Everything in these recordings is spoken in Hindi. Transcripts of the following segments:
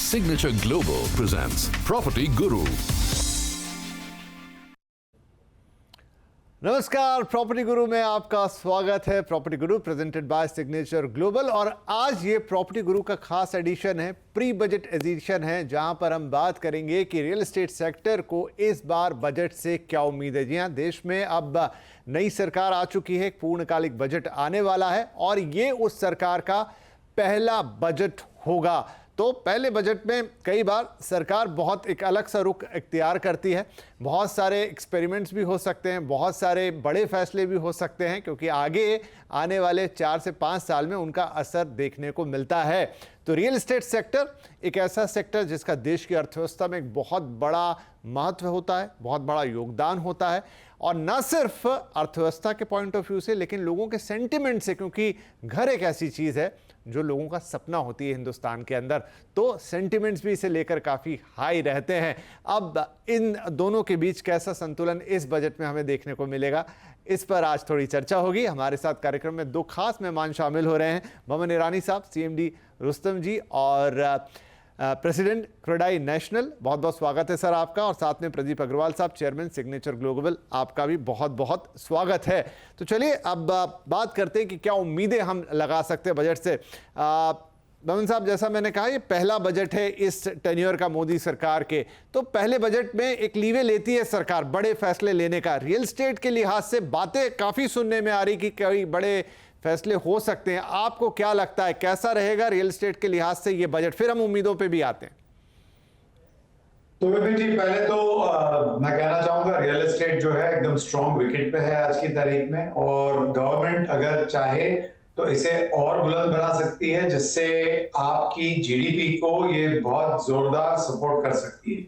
Signature Global presents Property Guru. नमस्कार, प्रॉपर्टी गुरु में आपका स्वागत है। Property Guru presented by signature global. और आज ये प्रॉपर्टी गुरु का खास एडिशन है, प्री बजट एडिशन है, जहां पर हम बात करेंगे कि रियल एस्टेट सेक्टर को इस बार बजट से क्या उम्मीद है। जी हां, देश में अब नई सरकार आ चुकी है, एक पूर्णकालिक बजट आने वाला है और ये उस सरकार का पहला बजट होगा। तो पहले बजट में कई बार सरकार बहुत एक अलग सा रुख इख्तियार करती है, बहुत सारे एक्सपेरिमेंट्स भी हो सकते हैं, बहुत सारे बड़े फैसले भी हो सकते हैं, क्योंकि आगे आने वाले 4 से 5 साल में उनका असर देखने को मिलता है। तो रियल एस्टेट सेक्टर एक ऐसा सेक्टर जिसका देश की अर्थव्यवस्था में एक बहुत बड़ा महत्व होता है, बहुत बड़ा योगदान होता है, और न सिर्फ अर्थव्यवस्था के पॉइंट ऑफ व्यू से लेकिन लोगों के सेंटिमेंट से, क्योंकि घर एक ऐसी चीज़ है जो लोगों का सपना होती है हिंदुस्तान के अंदर, तो सेंटिमेंट्स भी इसे लेकर काफ़ी हाई रहते हैं। अब इन दोनों के बीच कैसा संतुलन इस बजट में हमें देखने को मिलेगा, इस पर आज थोड़ी चर्चा होगी। हमारे साथ कार्यक्रम में 2 खास मेहमान शामिल हो रहे हैं, मोमन ईरानी साहब, CMD रुस्तम जी, और प्रेसिडेंट क्रेडाई नेशनल। बहुत बहुत स्वागत है सर आपका। और साथ में प्रदीप अग्रवाल साहब, चेयरमैन सिग्नेचर ग्लोबल, आपका भी बहुत बहुत स्वागत है। तो चलिए अब बात करते हैं कि क्या उम्मीदें हम लगा सकते हैं बजट से। मोमन साहब, जैसा मैंने कहा, ये पहला बजट है इस टेन्योर का मोदी सरकार के, तो पहले बजट में एक लीवे लेती है सरकार बड़े फैसले लेने का। रियल एस्टेट के लिहाज से बातें काफ़ी सुनने में आ रही कि कई बड़े फैसले हो सकते हैं। आपको क्या लगता है, कैसा रहेगा रियल एस्टेट के लिहाज से ये बजट? फिर हम उम्मीदों पे भी आते हैं। तो विपिन जी, पहले तो मैं कहना चाहूंगा रियल एस्टेट जो है एकदम स्ट्रॉन्ग विकेट पे है आज की तारीख में, और गवर्नमेंट अगर चाहे तो इसे और बुलंद बना सकती है, जिससे आपकी जीडीपी को ये बहुत जोरदार सपोर्ट कर सकती है।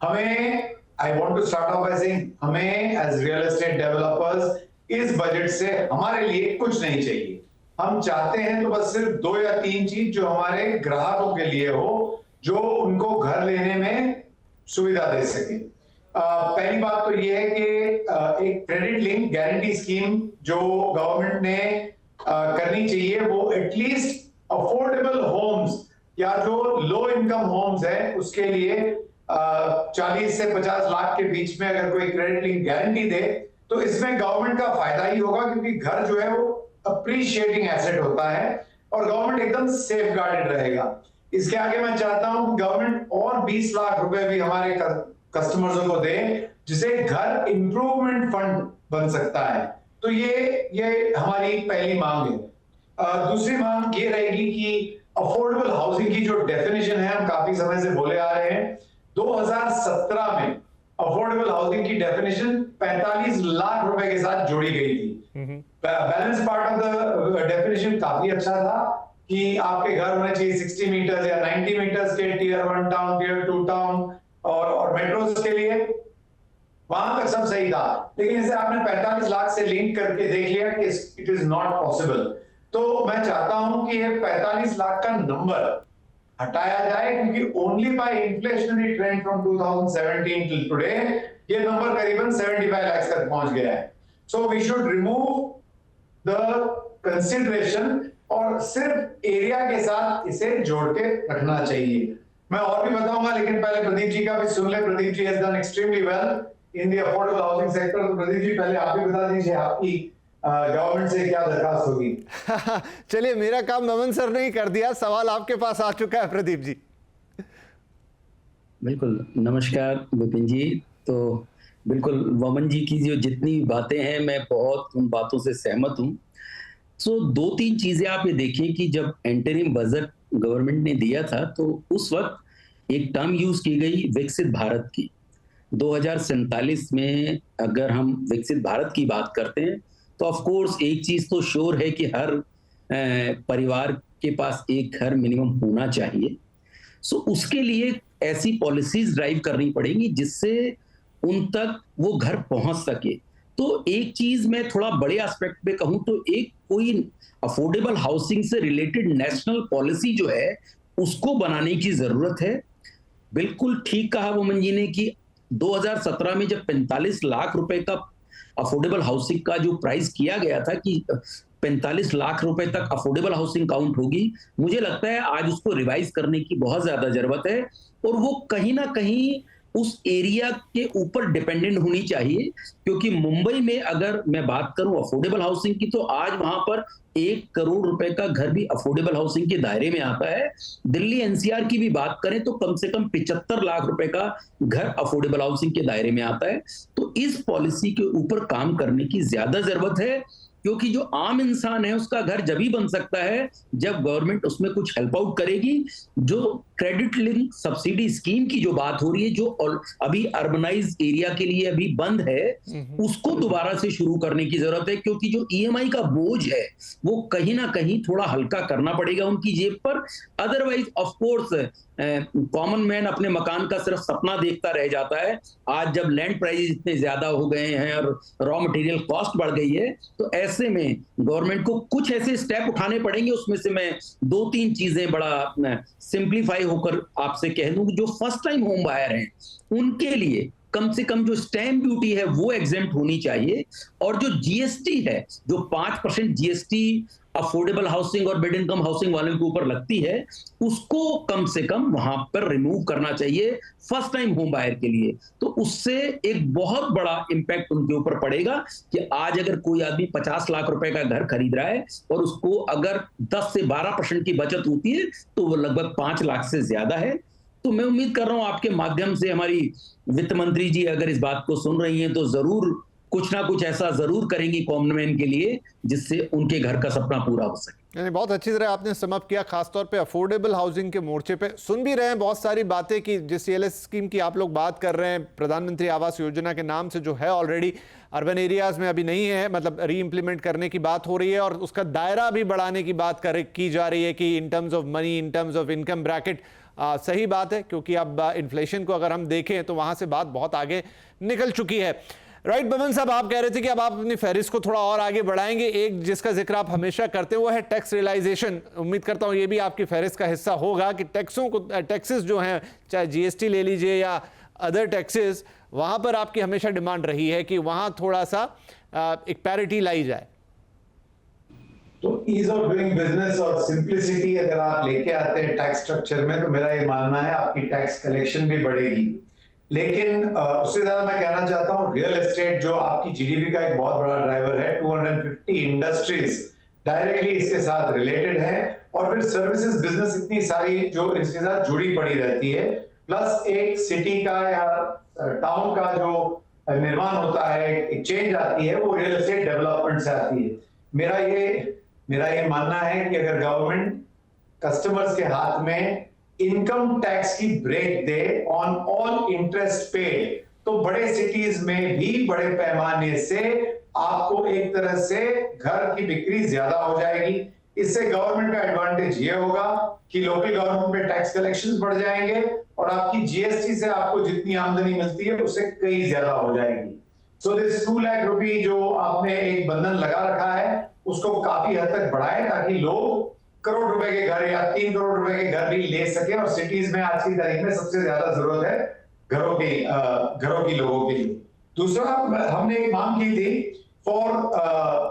हमें, I want to start off by saying, हमें एज रियल एस्टेट डेवलपर्स इस बजट से हमारे लिए कुछ नहीं चाहिए। हम चाहते हैं तो बस सिर्फ 2 या 3 चीज जो हमारे ग्राहकों के लिए हो, जो उनको घर लेने में सुविधा दे सके। पहली बात तो ये है कि एक क्रेडिट लिंक गारंटी स्कीम जो गवर्नमेंट ने करनी चाहिए, वो एटलीस्ट अफोर्डेबल होम्स या जो लो इनकम होम्स है उसके लिए 40 से 50 लाख के बीच में अगर कोई क्रेडिट लिंक गारंटी दे तो इसमें गवर्नमेंट का फायदा ही होगा, क्योंकि घर जो है वो अप्रिशिएटिंग एसेट होता है और गवर्नमेंट एकदम सेफ गार्डेड रहेगा। इसके आगे मैं चाहता हूं कि गवर्नमेंट और 20 लाख रुपए भी हमारे कस्टमर्स को दे, जिसे घर इंप्रूवमेंट फंड बन सकता है। तो ये हमारी पहली मांग है। दूसरी मांग ये रहेगी कि अफोर्डेबल हाउसिंग की जो डेफिनेशन है, हम काफी समय से बोले आ रहे हैं, 2017 में अफोर्डेबल हाउसिंग की डेफिनेशन 45 लाख रुपए के साथ जोड़ी गई थी। Balance part of the definition काफी अच्छा था कि आपके घर होने चाहिए 60 मीटर्स या 90 मीटर्स के टियर 1 टाउन, टियर 2 टाउन और मेट्रोज के लिए, वहां तक सब सही था। लेकिन इसे आपने 45 लाख से लिंक करके देख लिया कि इट इज नॉट पॉसिबल। तो मैं चाहता हूं कि ये 45 लाख का नंबर हटाया जाए, क्योंकि only by inflationary trend from 2017 till today ये नंबर करीबन 75 लाख तक पहुंच गया है। So we should remove the consideration और सिर्फ एरिया के साथ इसे जोड़ के रखना चाहिए। मैं और भी बताऊंगा, लेकिन पहले प्रदीप जी का भी सुन ले। Pradeep ji has done extremely well in the affordable housing sector. तो प्रदीप जी, पहले आप भी बता दीजिए आपकी गवर्नमेंट से क्या दरखास्त होगी। चलिए, मेरा काम नमन सर ने ही कर दिया, सवाल आपके पास आ चुका है प्रदीप जी। बिल्कुल, नमस्कार विपिन जी। तो बिल्कुल वमन जी की जो जितनी बातें हैं, मैं बहुत उन बातों से सहमत हूँ। सो 2-3 चीजें आप ये देखिए कि जब इंटरिम बजट गवर्नमेंट ने दिया था तो उस वक्त एक टर्म यूज की गई विकसित भारत की। 2047 में अगर हम विकसित भारत की बात करते हैं तो ऑफ कोर्स एक चीज तो श्योर है कि हर परिवार के पास एक घर मिनिमम होना चाहिए। सो उसके लिए ऐसी पॉलिसीज ड्राइव करनी पड़ेगी जिससे उन तक वो घर पहुंच सके। तो एक चीज मैं थोड़ा बड़े एस्पेक्ट पे कहूं तो एक कोई अफोर्डेबल हाउसिंग से रिलेटेड नेशनल पॉलिसी जो है उसको बनाने की जरूरत है। बिल्कुल ठीक कहा वमन जी ने कि 2017 में जब 45 लाख रुपए का अफोर्डेबल हाउसिंग का जो प्राइस किया गया था कि 45 लाख रुपए तक अफोर्डेबल हाउसिंग काउंट होगी। मुझे लगता है आज उसको रिवाइज करने की बहुत ज्यादा जरूरत है, और वो कहीं ना कहीं उस एरिया के ऊपर डिपेंडेंट होनी चाहिए, क्योंकि मुंबई में अगर मैं बात करूं अफोर्डेबल हाउसिंग की, तो आज वहां पर 1 करोड़ रुपए का घर भी अफोर्डेबल हाउसिंग के दायरे में आता है। दिल्ली एनसीआर की भी बात करें तो कम से कम 75 लाख रुपए का घर अफोर्डेबल हाउसिंग के दायरे में आता है। तो इस पॉलिसी के ऊपर काम करने की ज्यादा जरूरत है, क्योंकि जो आम इंसान है उसका घर जब ही बन सकता है जब गवर्नमेंट उसमें कुछ हेल्प आउट करेगी। जो क्रेडिट लिंक सब्सिडी स्कीम की जो बात हो रही है, जो अभी अर्बनाइज एरिया के लिए अभी बंद है, उसको दोबारा से शुरू करने की जरूरत है, क्योंकि जो ईएमआई का बोझ है वो कहीं ना कहीं थोड़ा हल्का करना पड़ेगा उनकी जेब पर। Otherwise of course common man अपने मकान का सिर्फ सपना देखता रह जाता है। आज जब लैंड प्राइस इतने ज्यादा हो गए हैं और रॉ मटेरियल कॉस्ट बढ़ गई है, तो ऐसे में गवर्नमेंट को कुछ ऐसे स्टेप उठाने पड़ेंगे। उसमें से मैं 2-3 चीजें बड़ा सिंप्लीफाई होकर आपसे कह दूं। जो फर्स्ट टाइम होम बायर हैं उनके लिए कम से कम जो स्टैंप ड्यूटी है वो एग्जेम्प्ट होनी चाहिए, और जो जीएसटी है, जो 5% जीएसटी अफोर्डेबल हाउसिंग और मिड इनकम हाउसिंग वालों के ऊपर लगती है, उसको कम से कम वहां पर रिमूव करना चाहिए फर्स्ट टाइम होम बायर के लिए। तो उससे एक बहुत बड़ा इंपैक्ट उनके ऊपर पड़ेगा कि आज अगर कोई आदमी 50 लाख रुपए का घर खरीद रहा है और उसको अगर 10 से 12% की बचत होती है, तो वो लगभग 5 लाख से ज्यादा है। तो मैं उम्मीद कर रहा हूं आपके माध्यम से हमारी वित्त मंत्री जी अगर इस बात को सुन रही हैं तो जरूर कुछ ना कुछ ऐसा जरूर करेंगी कॉमन मैन के लिए, जिससे उनके घर का सपना पूरा हो सके। यानी बहुत अच्छी तरह आपने समअप किया, खासतौर पे अफोर्डेबल हाउसिंग के मोर्चे पे। सुन भी रहे हैं बहुत सारी बातें कि जिस सीएलएस स्कीम की आप लोग बात कर रहे हैं, प्रधानमंत्री आवास योजना के नाम से जो है ऑलरेडी अर्बन एरियाज में अभी नहीं है, मतलब री इम्प्लीमेंट करने की बात हो रही है, और उसका दायरा भी बढ़ाने की बात की जा रही है कि in terms of money, in terms of income bracket. सही बात है, क्योंकि अब इन्फ्लेशन को अगर हम देखें तो वहां से बात बहुत आगे निकल चुकी है। राइट बमन साहब, आप कह रहे थे कि अब आप अपनी फहरिस्त को थोड़ा और आगे बढ़ाएंगे। एक जिसका जिक्र आप हमेशा करते हैं वो है टैक्स रियलाइजेशन। उम्मीद करता हूं ये भी आपकी फहरिस्त का हिस्सा होगा कि टैक्सेस जो हैं, चाहे जीएसटी ले लीजिए या अदर टैक्सेस, वहां पर आपकी हमेशा डिमांड रही है कि वहां थोड़ा सा एक पैरिटी लाई जाए। तो ईज ऑफ डूइंग बिजनेस और सिंप्लिसिटी अगर आप लेके आते हैं टैक्स स्ट्रक्चर में, तो मेरा ये मानना है आपकी टैक्स कलेक्शन भी बढ़ेगी। लेकिन उससे ज्यादा मैं कहना चाहता हूं, रियल एस्टेट जो आपकी जीडीपी का एक बहुत बड़ा ड्राइवर है, 250 इंडस्ट्रीज डायरेक्टली इसके साथ रिलेटेड है, और फिर सर्विसेज बिजनेस इतनी सारी जो इसके साथ जुड़ी पड़ी रहती है, प्लस एक सिटी का या टाउन का जो निर्माण होता है, एक चेंज आती है, वो रियल एस्टेट डेवलपमेंट से आती है। मेरा ये मानना है कि अगर गवर्नमेंट कस्टमर्स के हाथ में इनकम टैक्स की ब्रेक दे ऑन ऑल इंटरेस्ट पेड, तो बड़े सिटीज में भी बड़े पैमाने से आपको एक तरह से घर की बिक्री ज्यादा हो जाएगी। इससे गवर्नमेंट का एडवांटेज ये होगा कि लोकल गवर्नमेंट में टैक्स कलेक्शंस बढ़ जाएंगे, और आपकी जीएसटी से आपको जितनी आमदनी मिलती है उससे कई ज्यादा हो जाएगी। सो दिस 2 लाख रुपए जो आपने एक बंधन लगा रखा है, उसको काफी हद तक बढ़ाएं, ताकि लोग करोड़ रुपए के घर या 3 करोड़ रुपए के घर भी ले सके। और सिटीज में आज की तारीख में सबसे ज्यादा जरूरत है घरों की लोगों के लिए। दूसरा, हमने एक मांग की थी for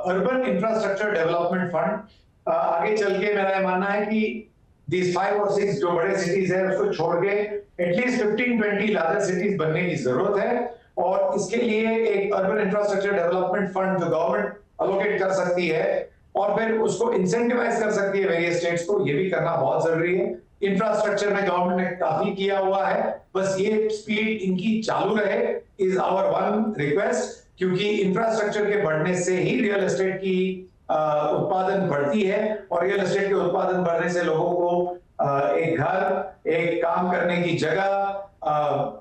urban infrastructure development fund. आगे चल के मेरा ये मानना है कि these 5 और 6 जो बड़े सिटीज है उसको छोड़ के एटलीस्ट 15-20 लार्जर सिटीज बनने की जरूरत है, और इसके लिए एक अर्बन इंफ्रास्ट्रक्चर डेवलपमेंट फंड जो गवर्नमेंट अलोकेट कर सकती है और फिर उसको इंसेंटिवाइज कर सकती है वेरियस स्टेट्स को, ये भी करना बहुत जरूरी है। इंफ्रास्ट्रक्चर में गवर्नमेंट ने काफी किया हुआ है, बस ये स्पीड इनकी चालू रहे इज आवर वन रिक्वेस्ट, क्योंकि इंफ्रास्ट्रक्चर के बढ़ने से ही रियल एस्टेट की उत्पादन बढ़ती है, और रियल एस्टेट के उत्पादन बढ़ने से लोगों को एक घर, एक काम करने की जगह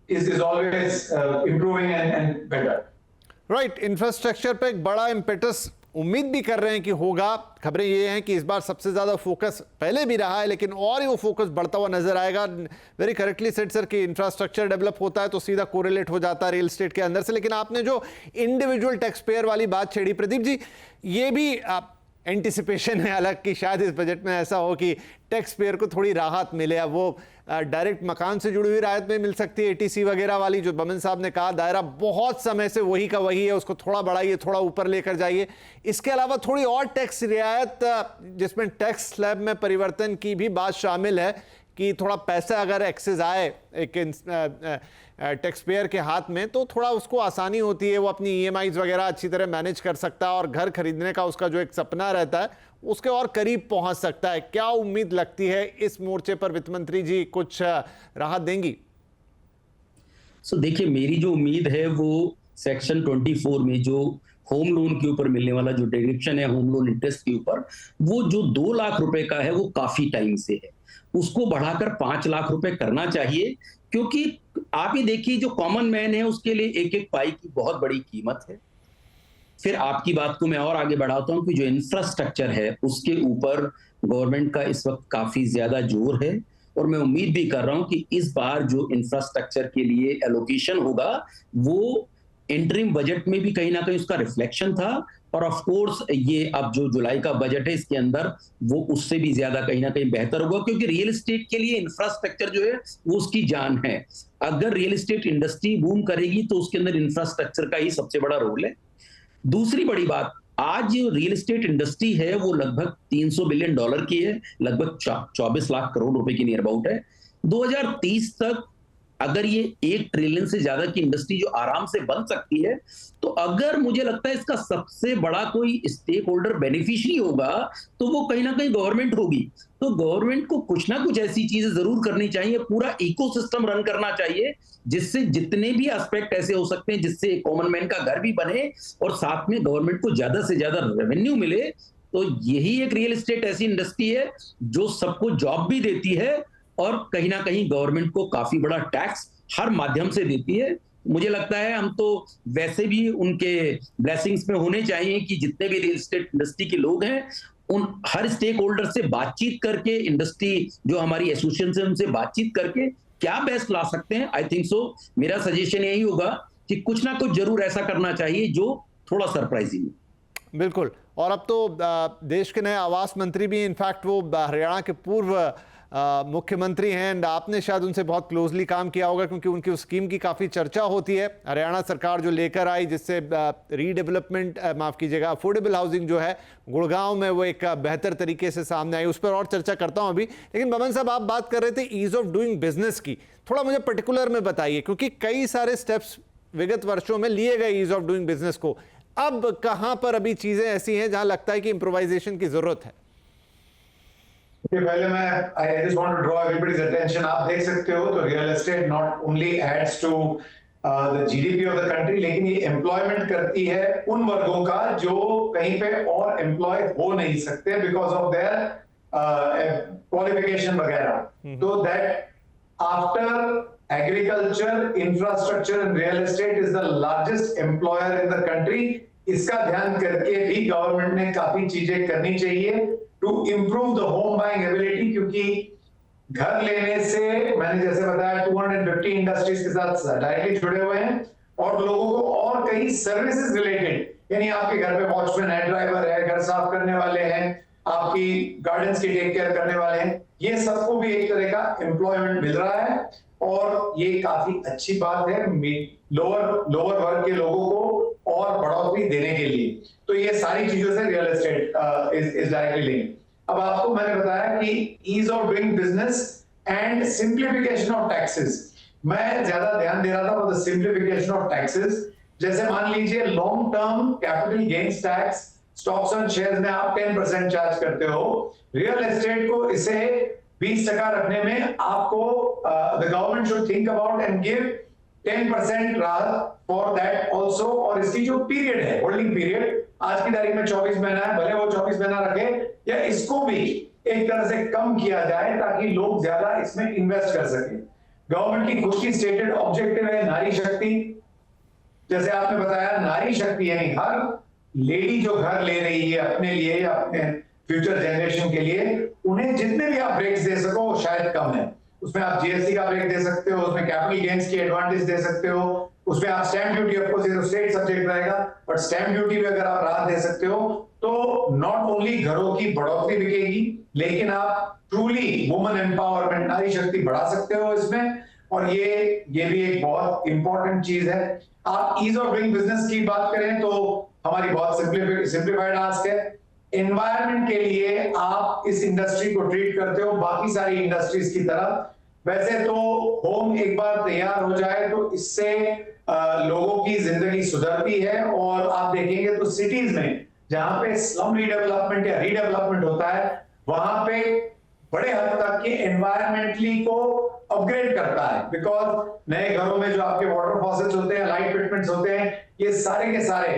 is always improving and better. Right, infrastructure पे एक बड़ा इम्पेटस उम्मीद भी कर रहे हैं कि होगा। खबरें ये हैं कि इस बार सबसे ज्यादा फोकस पहले भी रहा है, लेकिन और ही वो फोकस बढ़ता हुआ नजर आएगा। वेरी करेक्टली सेड सर कि इंफ्रास्ट्रक्चर डेवलप होता है तो सीधा कोरिलेट हो जाता है रियल एस्टेट के अंदर से। लेकिन आपने जो इंडिविजुअल टैक्स पेयर वाली बात छेड़ी प्रदीप जी, ये भी एंटिसिपेशन है अलग कि शायद इस बजट में ऐसा हो कि टैक्स पेयर को थोड़ी राहत मिले। अब वो डायरेक्ट मकान से जुड़ी हुई राहत में मिल सकती है, एटीसी वगैरह वाली, जो बमन साहब ने कहा दायरा बहुत समय से वही का वही है, उसको थोड़ा बढ़ाइए, थोड़ा ऊपर लेकर जाइए। इसके अलावा थोड़ी और टैक्स रियायत जिसमें टैक्स स्लैब में परिवर्तन की भी बात शामिल है कि थोड़ा पैसा अगर एक्सेस आए एक टैक्स पेयर के हाथ में तो थोड़ा उसको आसानी होती है, वो अपनी ईएमआईज वगैरह अच्छी तरह मैनेज कर सकता है और घर खरीदने का उसका जो एक सपना रहता है उसके और करीब पहुंच सकता है। क्या उम्मीद लगती है इस मोर्चे पर वित्त मंत्री जी कुछ राहत देंगी? देखिए, मेरी जो उम्मीद है वो सेक्शन 24 में जो होम लोन के ऊपर मिलने वाला जो डिडक्शन है होम लोन इंटरेस्ट के ऊपर, वो जो 2 लाख रुपए का है वो काफी टाइम से है, उसको बढ़ाकर 5 लाख रुपए करना चाहिए। क्योंकि आप ही देखिए, जो कॉमन मैन है उसके लिए एक एक पाई की बहुत बड़ी कीमत है। फिर आपकी बात को मैं और आगे बढ़ाता हूं कि जो इंफ्रास्ट्रक्चर है उसके ऊपर गवर्नमेंट का इस वक्त काफी ज्यादा जोर है, और मैं उम्मीद भी कर रहा हूं कि इस बार जो इंफ्रास्ट्रक्चर के लिए एलोकेशन होगा वो इंटरिम बजट में भी कहीं ना कहीं उसका रिफ्लेक्शन था, और ऑफ कोर्स ये अब जो जुलाई का बजट है इसके अंदर वो उससे भी ज्यादा कहीं ना कहीं बेहतर होगा, क्योंकि रियल एस्टेट के लिए इंफ्रास्ट्रक्चर जो है वो उसकी जान है। अगर रियल एस्टेट इंडस्ट्री बूम करेगी तो उसके अंदर इंफ्रास्ट्रक्चर का ही सबसे बड़ा रोल है। दूसरी बड़ी बात, आज जो रियल एस्टेट इंडस्ट्री है वो लगभग $300 बिलियन की है, लगभग 24 लाख करोड़ रुपए की नियर अबाउट है। 2030 तक अगर ये 1 ट्रिलियन से ज्यादा की इंडस्ट्री जो आराम से बन सकती है, तो अगर मुझे लगता है इसका सबसे बड़ा कोई स्टेक होल्डर बेनिफिशियरी होगा तो वो कहीं ना कहीं गवर्नमेंट होगी। तो गवर्नमेंट को कुछ ना कुछ ऐसी चीजें जरूर करनी चाहिए, पूरा इकोसिस्टम रन करना चाहिए जिससे जितने भी एस्पेक्ट ऐसे हो सकते हैं जिससे कॉमन मैन का घर भी बने और साथ में गवर्नमेंट को ज्यादा से ज्यादा रेवेन्यू मिले। तो यही एक रियल एस्टेट ऐसी इंडस्ट्री है जो सबको जॉब भी देती है और कहीं ना कहीं गवर्नमेंट को काफी बड़ा टैक्स हर माध्यम से देती है। मुझे लगता है हम तो वैसे भी उनके ब्लेसिंग्स में होने चाहिए कि जितने भी रियल एस्टेट इंडस्ट्री के लोग हैं उन हर स्टेक होल्डर से बातचीत करके, इंडस्ट्री जो हमारी एसोसिएशन है उनसे बातचीत करके क्या बेस्ट ला सकते हैं। आई थिंक सो मेरा सजेशन यही होगा कि कुछ ना कुछ जरूर ऐसा करना चाहिए जो थोड़ा सरप्राइजिंग हो। बिल्कुल। और अब तो देश के नए आवास मंत्री भी इनफैक्ट वो हरियाणा के पूर्व मुख्यमंत्री हैं, एंड आपने शायद उनसे बहुत क्लोजली काम किया होगा क्योंकि उनकी उस स्कीम की काफ़ी चर्चा होती है। हरियाणा सरकार जो लेकर आई जिससे रीडेवलपमेंट माफ़ कीजिएगा अफोर्डेबल हाउसिंग जो है गुड़गांव में वो एक बेहतर तरीके से सामने आई, उस पर और चर्चा करता हूं अभी। लेकिन बमन साहब, आप बात कर रहे थे ईज ऑफ डूइंग बिजनेस की, थोड़ा मुझे पर्टिकुलर में बताइए, क्योंकि कई सारे स्टेप्स विगत वर्षों में लिए गए ईज ऑफ डूइंग बिजनेस को। अब कहां पर अभी चीजें ऐसी हैं जहां लगता है कि इंप्रोवाइजेशन की जरूरत है? पहले मैं I just want to draw everybody's attention. आप देख सकते हो तो real estate not only adds to the GDP of the country, लेकिन ये एम्प्लॉयमेंट करती है उन वर्गों का जो कहीं पे और एम्प्लॉय हो नहीं सकते बिकॉज ऑफ देयर क्वालिफिकेशन वगैरह। तो that after agriculture, infrastructure and real estate is the largest employer in the country. इसका ध्यान करके भी गवर्नमेंट ने काफी चीजें करनी चाहिए to improve the home buying ability, क्योंकि घर लेने से मैंने जैसे बताया 250 इंडस्ट्रीज के साथ डायरेक्टली जुड़े हुए हैं और लोगों को और कई सर्विसेज रिलेटेड, यानी आपके घर पे वॉचमैन है, ड्राइवर है, घर साफ करने वाले हैं, आपकी गार्डन्स की टेक केयर करने वाले हैं, ये सबको भी एक तरह का एम्प्लॉयमेंट मिल रहा है और ये काफी अच्छी बात है लोअर वर्ग के लोगों को और बढ़ोतरी देने के लिए। तो ये सारी चीजों से real estate is directly linked. अब आपको मैंने बताया कि ease of doing business and simplification of taxes, मैं ज्यादा ध्यान दे रहा था for the simplification of taxes. जैसे मान लीजिए long term capital gains tax, stocks and shares में आप 10% चार्ज करते हो, रियल एस्टेट को इसे 20% रखने में आपको the government should think about and give 10% राहत फॉर दैट ऑल्सो। और इसकी जो पीरियड है, होल्डिंग पीरियड, आज की तारीख में 24 महीना है, भले वो 24 महीना रखे या इसको भी एक तरह से कम किया जाए ताकि लोग ज्यादा इसमें इन्वेस्ट कर सके। गवर्नमेंट की खुद की स्टेटेड ऑब्जेक्टिव है नारी शक्ति। जैसे आपने बताया नारी शक्ति यानी हर लेडी जो घर ले रही है अपने लिए या अपने फ्यूचर जनरेशन के लिए, उन्हें जितने भी आप ब्रेक्स दे सको वो शायद कम है। उसमें आप जीएसटी का ब्रेक दे सकते हो, उसमें कैपिटल गेन्स की एडवांटेज दे सकते हो, उसमें आप स्टैंप ड्यूटी, ऑफकोर्स ये तो स्टेट सब्जेक्ट रहेगा, बट स्टैंप ड्यूटी में अगर आप राहत दे सकते हो तो नॉट ओनली घरों की बढ़ोतरी बिकेगी, लेकिन आप ट्रूली वुमन एम्पावरमेंट, नारी शक्ति बढ़ा सकते हो इसमें। और ये भी एक बहुत इंपॉर्टेंट चीज है। आप ईज ऑफ डूइंग बिजनेस की बात करें तो हमारी बहुत सिंप्लीफाइड आस्क है। एनवायरनमेंट के लिए आप इस इंडस्ट्री को ट्रीट करते हो बाकी सारी इंडस्ट्रीज की तरह। वैसे तो होम एक बार तैयार हो जाए तो इससे लोगों की जिंदगी सुधरती है, और आप देखेंगे तो सिटीज में जहां पे स्लम रीडेवलपमेंट या रीडेवलपमेंट होता है वहां पे बड़े हद तक के एनवायरमेंटली को अपग्रेड करता है, बिकॉज नए घरों में जो आपके वाटर फॉसेट्स होते हैं, लाइट फिटमेंट्स होते हैं, ये सारे के सारे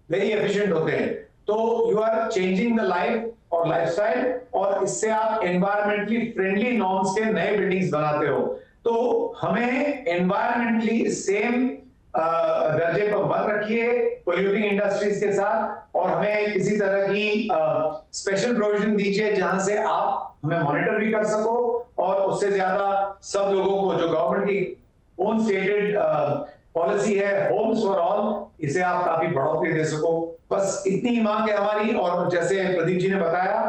वेरी एफिशिएंट होते हैं। तो you are changing the life और लाइफस्टाइल, और इससे आप एनवायरमेंटली फ्रेंडली नॉर्म्स के नए बिल्डिंग्स बनाते हो। तो हमें एनवायरमेंटली सेम दर्जे पर मत रखिए पोल्यूटिंग इंडस्ट्रीज के साथ, और हमें किसी तरह की स्पेशल प्रोविजन दीजिए जहां से आप हमें मॉनिटर भी कर सको, और उससे ज्यादा सब लोगों को जो गवर्नमेंट की ओन स्टेटेड पॉलिसी है होम्स फॉर ऑल, इसे आप काफी बढ़ोतरी दे सको। बस इतनी ही मांग है हमारी। और जैसे प्रदीप जी ने बताया,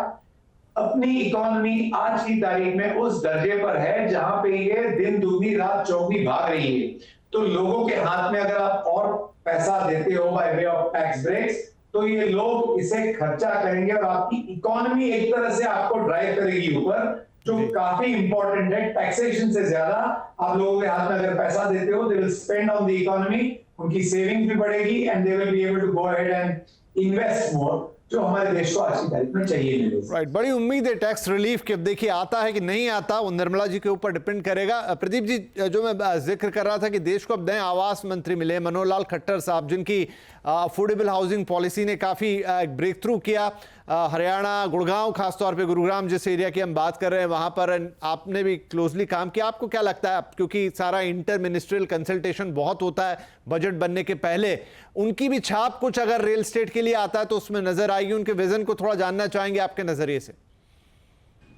अपनी इकोनॉमी आज की तारीख में उस दर्जे पर है जहां पे ये दिन दुगनी रात चौगनी भाग रही है। तो लोगों के हाथ में अगर आप और पैसा देते हो by way of tax breaks, तो ये लोग इसे खर्चा करेंगे और आपकी इकोनॉमी एक तरह से आपको ड्राइव करेगी ऊपर, जो काफी इंपॉर्टेंट है। टैक्सेशन से ज्यादा आप लोगों के हाथ में अगर पैसा देते हो, they will spend on the economy, उनकी सेविंग भी बढ़ेगी, and they will be able to go ahead and invest more, जो हमारे देश को आज की तारीख में चाहिए। राइट, बड़ी उम्मीद है टैक्स रिलीफ की। अब देखिए आता है कि नहीं आता, वो निर्मला जी के ऊपर डिपेंड करेगा। प्रदीप जी, जो मैं जिक्र कर रहा था कि देश को अब नए आवास मंत्री मिले, मनोहर लाल खट्टर साहब, जिनकी अफोर्डेबल हाउसिंग पॉलिसी ने काफ़ी ब्रेक थ्रू किया। हरियाणा, गुड़गांव, खासतौर पे गुरुग्राम जिस एरिया की हम बात कर रहे हैं, वहाँ पर आपने भी क्लोजली काम किया। आपको क्या लगता है, क्योंकि सारा इंटर मिनिस्ट्रियल कंसल्टेशन बहुत होता है बजट बनने के पहले, उनकी भी छाप कुछ अगर रियल एस्टेट के लिए आता है तो उसमें नजर आएगी? उनके विजन को थोड़ा जानना चाहेंगे आपके नजरिए से।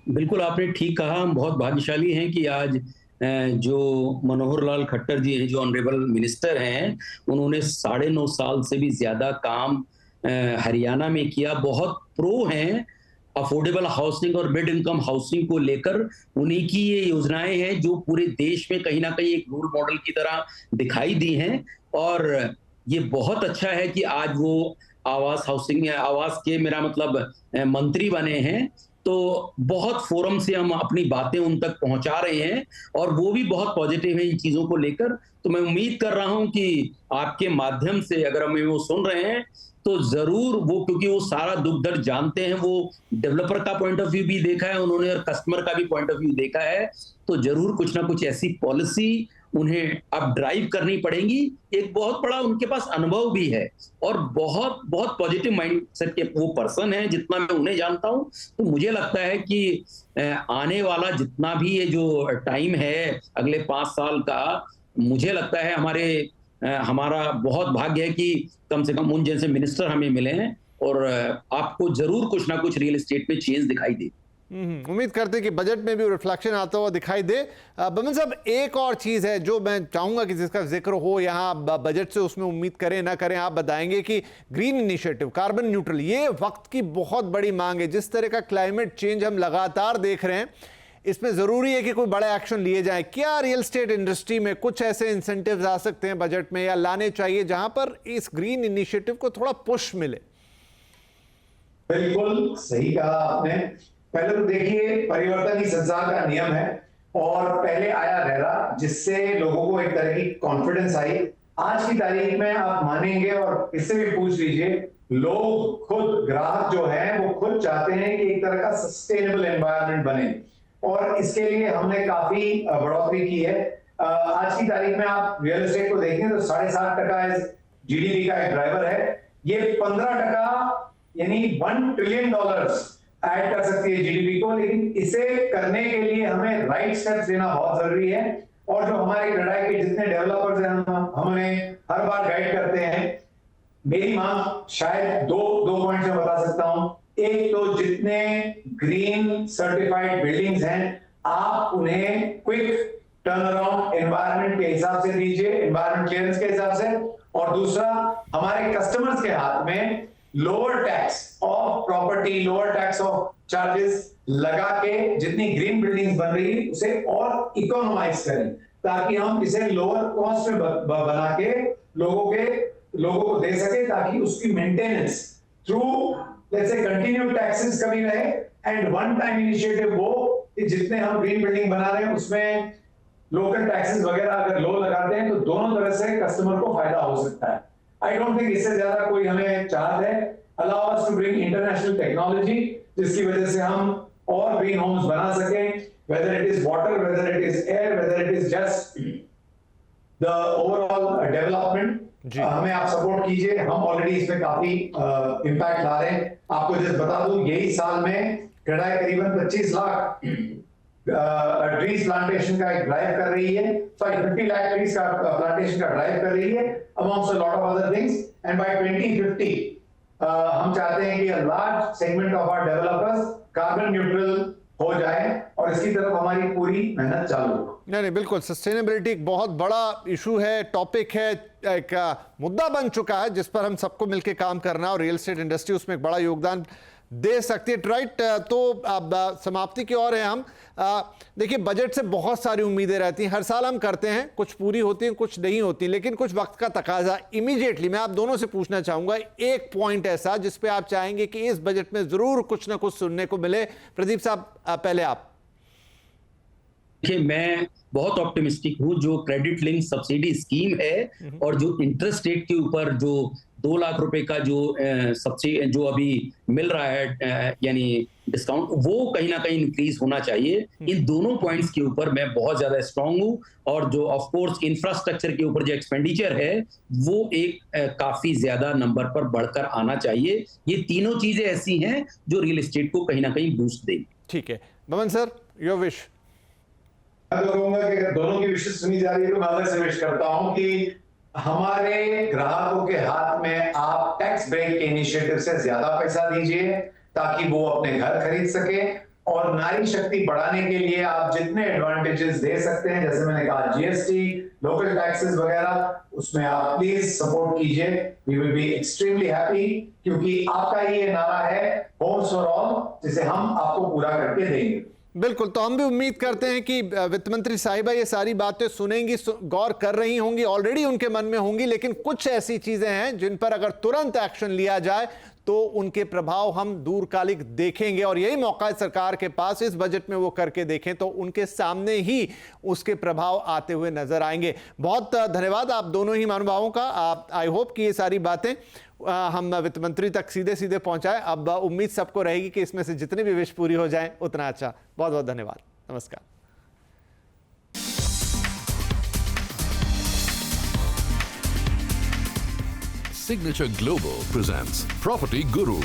बिल्कुल, आपने ठीक कहा। हम बहुत भाग्यशाली हैं कि आज जो मनोहर लाल खट्टर जी हैं, जो ऑनरेबल मिनिस्टर हैं, उन्होंने 9.5 साल से भी ज्यादा काम हरियाणा में किया। बहुत प्रो हैं अफोर्डेबल हाउसिंग और मिड इनकम हाउसिंग को लेकर। उन्हीं की ये योजनाएं हैं जो पूरे देश में कहीं ना कहीं एक रोल मॉडल की तरह दिखाई दी हैं। और ये बहुत अच्छा है कि आज वो आवास के मेरा मतलब मंत्री बने हैं। तो बहुत फोरम से हम अपनी बातें उन तक पहुंचा रहे हैं, और वो भी बहुत पॉजिटिव है इन चीजों को लेकर। तो मैं उम्मीद कर रहा हूं कि आपके माध्यम से अगर हमें वो सुन रहे हैं तो जरूर वो, क्योंकि वो सारा दुख दर्द जानते हैं, वो डेवलपर का पॉइंट ऑफ व्यू भी देखा है उन्होंने और कस्टमर का भी पॉइंट ऑफ व्यू देखा है, तो जरूर कुछ ना कुछ ऐसी पॉलिसी उन्हें अब ड्राइव करनी पड़ेगी। एक बहुत बड़ा उनके पास अनुभव भी है और बहुत बहुत पॉजिटिव माइंडसेट के वो पर्सन है, जितना मैं उन्हें जानता हूं। तो मुझे लगता है कि आने वाला जितना भी ये जो टाइम है अगले 5 साल का, मुझे लगता है हमारा बहुत भाग्य है कि कम से कम उन जैसे मिनिस्टर हमें मिले हैं, और आपको जरूर कुछ ना कुछ रियल एस्टेट में चेंज दिखाई दे। उम्मीद करते हैं कि बजट में भी रिफ्लेक्शन आता हुआ दिखाई दे। बमन साहब, एक और चीज है जो मैं चाहूंगा कि जिसका जिक्र हो यहाँ बजट से, उसमें उम्मीद करें ना करें आप बताएंगे कि ग्रीन इनिशिएटिव, कार्बन न्यूट्रल, ये वक्त की बहुत बड़ी मांग है। जिस तरह का क्लाइमेट चेंज हम लगातार देख रहे हैं, इसमें जरूरी है कि कोई बड़े एक्शन लिए जाए। क्या रियल एस्टेट इंडस्ट्री में कुछ ऐसे इंसेंटिव्स आ सकते हैं बजट में, या लाने चाहिए जहां पर इस ग्रीन इनिशिएटिव को थोड़ा पुश मिले? बिल्कुल सही कहा आपने। पहले तो देखिए, परिवर्तन ही संसार का नियम है, और पहले आया रेरा, जिससे लोगों को एक तरह की कॉन्फिडेंस आई। आज की तारीख में आप मानेंगे, और इससे भी पूछ लीजिए, लोग खुद, ग्राहक जो है वो खुद चाहते हैं कि एक तरह का सस्टेनेबल एनवायरनमेंट बने, और इसके लिए हमने काफी बढ़ोतरी की है। आज की तारीख में आप रियल एस्टेट को देखें तो 7.5% जीडीपी का एक ड्राइवर है। ये 15% यानी $1 ट्रिलियन ऐड कर सकती है जीडीपी को, लेकिन इसे करने के लिए हमें राइट स्टेप्स लेना बहुत जरूरी है। और जो हमारे क्रेडाई के जितने डेवलपर्स हैं, हम उन्हें हर बार गाइड करते हैं। मेरी मांग शायद दो पॉइंट में बता सकता हूं। एक तो जितने ग्रीन सर्टिफाइड बिल्डिंग्स हैं, आप उन्हें क्विक टर्न अराउंड एनवायरनमेंट के हिसाब से दीजिए, एनवायरनमेंट क्लियरेंस के हिसाब से, और दूसरा हमारे कस्टमर्स के हाथ में lower tax of property, lower tax of charges लगा के जितनी ग्रीन बिल्डिंग्स बन रही है उसे और इकोनोमाइज करें, ताकि हम इसे लोअर कॉस्ट में बना के लोगों को दे सके, ताकि उसकी maintenance through let's say continue taxes कभी रहे एंड वन टाइम इनिशिएटिव हो कि जितने हम ग्रीन बिल्डिंग बना रहे हैं उसमें लोकल टैक्सेस वगैरह अगर लो लगाते हैं तो दोनों तरह से कस्टमर को फायदा हो सकता है। आई डोंट थिंक इससे ज्यादा कोई हमें चार्ज है। Allow us to bring international technology जिसकी वजह से हम और ग्रीन होम्स बना सकें, whether it is water, whether it is air, whether it is just the overall development, हमें आप सपोर्ट कीजिए। हम ऑलरेडी इसमें काफी इम्पैक्ट ला रहे हैं। आपको जस्ट बता दूं, यही साल में क्रेडाई करीबन 25 लाख ट्रीज प्लांटेशन का एक ड्राइव कर रही है, सॉरी 50 लाख ट्रीज का प्लांटेशन का ड्राइव कर रही है amongst a lot of other things, and by 2050 हम चाहते हैं कि a large segment of our developers carbon neutral हो जाए, और इसकी तरफ हमारी पूरी मेहनत चालू है। नहीं, बिल्कुल सस्टेनेबिलिटी एक बहुत बड़ा इशू है, टॉपिक है, एक मुद्दा बन चुका है जिस पर हम सबको मिलकर काम करना है, और रियल एस्टेट इंडस्ट्री उसमें एक बड़ा योगदान दे सकती है। राइट, तो अब समाप्ति की ओर है हम। देखिए, बजट से बहुत सारी उम्मीदें रहती हैं, हर साल हम करते हैं, कुछ पूरी होती हैं, कुछ नहीं होती, लेकिन कुछ वक्त का तकाजा। इमीडिएटली मैं आप दोनों से पूछना चाहूंगा एक पॉइंट ऐसा जिस पे आप चाहेंगे कि इस बजट में जरूर कुछ ना कुछ सुनने को मिले। प्रदीप साहब, पहले आप। देखिए, मैं बहुत ऑप्टिमिस्टिक हूं। जो क्रेडिट लिंक सब्सिडी स्कीम है और जो इंटरेस्ट रेट के ऊपर जो 2 लाख रुपए का जो सब्सिडी जो अभी मिल रहा है, यानी डिस्काउंट, वो कहीं ना कहीं इंक्रीज होना चाहिए। इन दोनों पॉइंट्स के ऊपर मैं बहुत ज्यादा स्ट्रांग हूं, और जो ऑफ कोर्स इंफ्रास्ट्रक्चर के ऊपर जो एक्सपेंडिचर है वो एक काफी ज्यादा नंबर पर बढ़कर आना चाहिए। ये तीनों चीजें ऐसी हैं जो रियल एस्टेट को कहीं ना कहीं बूस्ट देंगी। ठीक है, बमन सर, योर विश। मैं तो कहूंगा कि अगर दोनों की विशेष सुनी जा रही है तो मैं अलग से विश करता हूं कि हमारे ग्राहकों के हाथ में आप टैक्स ब्रेक के इनिशिएटिव से ज्यादा पैसा दीजिए, ताकि वो अपने घर खरीद सके, और नारी शक्ति बढ़ाने के लिए आप जितने एडवांटेजेस दे सकते हैं, जैसे मैंने कहा जीएसटी, लोकल टैक्सेस वगैरह, उसमें आप प्लीज सपोर्ट कीजिए। We will be extremely happy, क्योंकि आपका ये नारा है होम्स फॉर ऑल, जिसे हम आपको पूरा करके देंगे। बिल्कुल, तो हम भी उम्मीद करते हैं कि वित्त मंत्री साहिबा ये सारी बातें सुनेंगी, गौर कर रही होंगी, ऑलरेडी उनके मन में होंगी, लेकिन कुछ ऐसी चीजें हैं जिन पर अगर तुरंत एक्शन लिया जाए तो उनके प्रभाव हम दूरकालिक देखेंगे, और यही मौका है सरकार के पास, इस बजट में वो करके देखें तो उनके सामने ही उसके प्रभाव आते हुए नजर आएंगे। बहुत धन्यवाद आप दोनों ही महानुभावों का। आई होप कि ये सारी बातें हम वित्त मंत्री तक सीधे सीधे पहुंचाएं। अब उम्मीद सबको रहेगी कि इसमें से जितने भी विश पूरी हो जाएं उतना अच्छा। बहुत बहुत धन्यवाद, नमस्कार। Signature Global presents Property Guru.